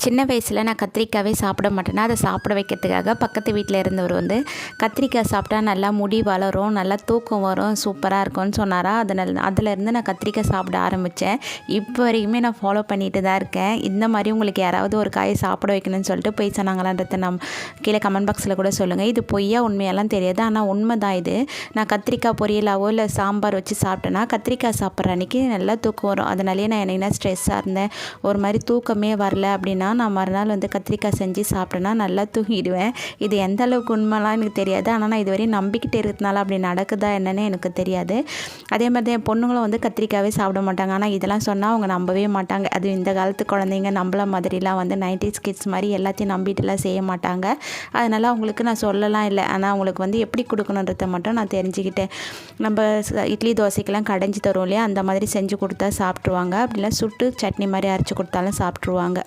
சின்ன வயசில் நான் கத்திரிக்காவே சாப்பிட மாட்டேன்னா அதை சாப்பிட வைக்கிறதுக்காக பக்கத்து வீட்டில் இருந்தவர் வந்து கத்திரிக்காய் சாப்பிட்டா நல்லா முடி வளரும், நல்லா தூக்கம் வரும், சூப்பராக இருக்கும்னு சொன்னாரா. அதிலேருந்து நான் கத்திரிக்காய் சாப்பிட ஆரம்பித்தேன். இப்போ வரைக்குமே நான் ஃபாலோ பண்ணிட்டு தான் இருக்கேன். இந்த மாதிரி உங்களுக்கு யாராவது ஒரு காயை சாப்பிட வைக்கணும்னு சொல்லிட்டு போய் சொன்னாங்களான்றத கீழே கமெண்ட் பாக்ஸில் கூட சொல்லுங்கள். இது பொய்யா உண்மையெல்லாம் தெரியாது, ஆனால் உண்மை தான் இது. நான் கத்திரிக்காய் பொரியலாவோ இல்லை சாம்பார் வச்சு சாப்பிட்டேன்னா கத்திரிக்காய் சாப்பிட்ற அன்றைக்கி நல்லா தூக்கம் வரும். அதனாலேயே நான் என்னென்னா ஸ்ட்ரெஸ்ஸாக இருந்தேன், ஒரு மாதிரி தூக்கமே வரல அப்படின்னா நான் மறுநாள் வந்து கத்திரிக்காய் செஞ்சு சாப்பிட்டேன்னா நல்லா தூங்கிடுவேன். இது எந்த அளவுக்கு உண்மைலாம் எனக்கு தெரியாது, ஆனால் நான் இதுவரையும் நம்பிக்கிட்டு இருக்கிறதுனால அப்படி நடக்குதா என்னன்னு எனக்கு தெரியாது. அதே மாதிரி தான் என் பொண்ணுங்களும் வந்து கத்திரிக்காவே சாப்பிட மாட்டாங்க. ஆனால் இதெல்லாம் சொன்னால் அவங்க நம்பவே மாட்டாங்க. அது இந்த காலத்து குழந்தைங்க நம்மள மாதிரிலாம் வந்து 90s கிட்ஸ் மாதிரி எல்லாத்தையும் நம்பிட்டுலாம் செய்ய மாட்டாங்க. அதனால் அவங்களுக்கு நான் சொல்லலாம் இல்லை, ஆனால் அவங்களுக்கு வந்து எப்படி கொடுக்கணுன்றதை மட்டும் நான் தெரிஞ்சுக்கிட்டேன். நம்ம இட்லி தோசைக்கெல்லாம் கடைஞ்சி தருவோம் இல்லையா, அந்த மாதிரி செஞ்சு கொடுத்தா சாப்பிட்ருவாங்க. அப்படிலாம் சுட்டு சட்னி மாதிரி அரைச்சி கொடுத்தாலும் சாப்பிட்ருவாங்க.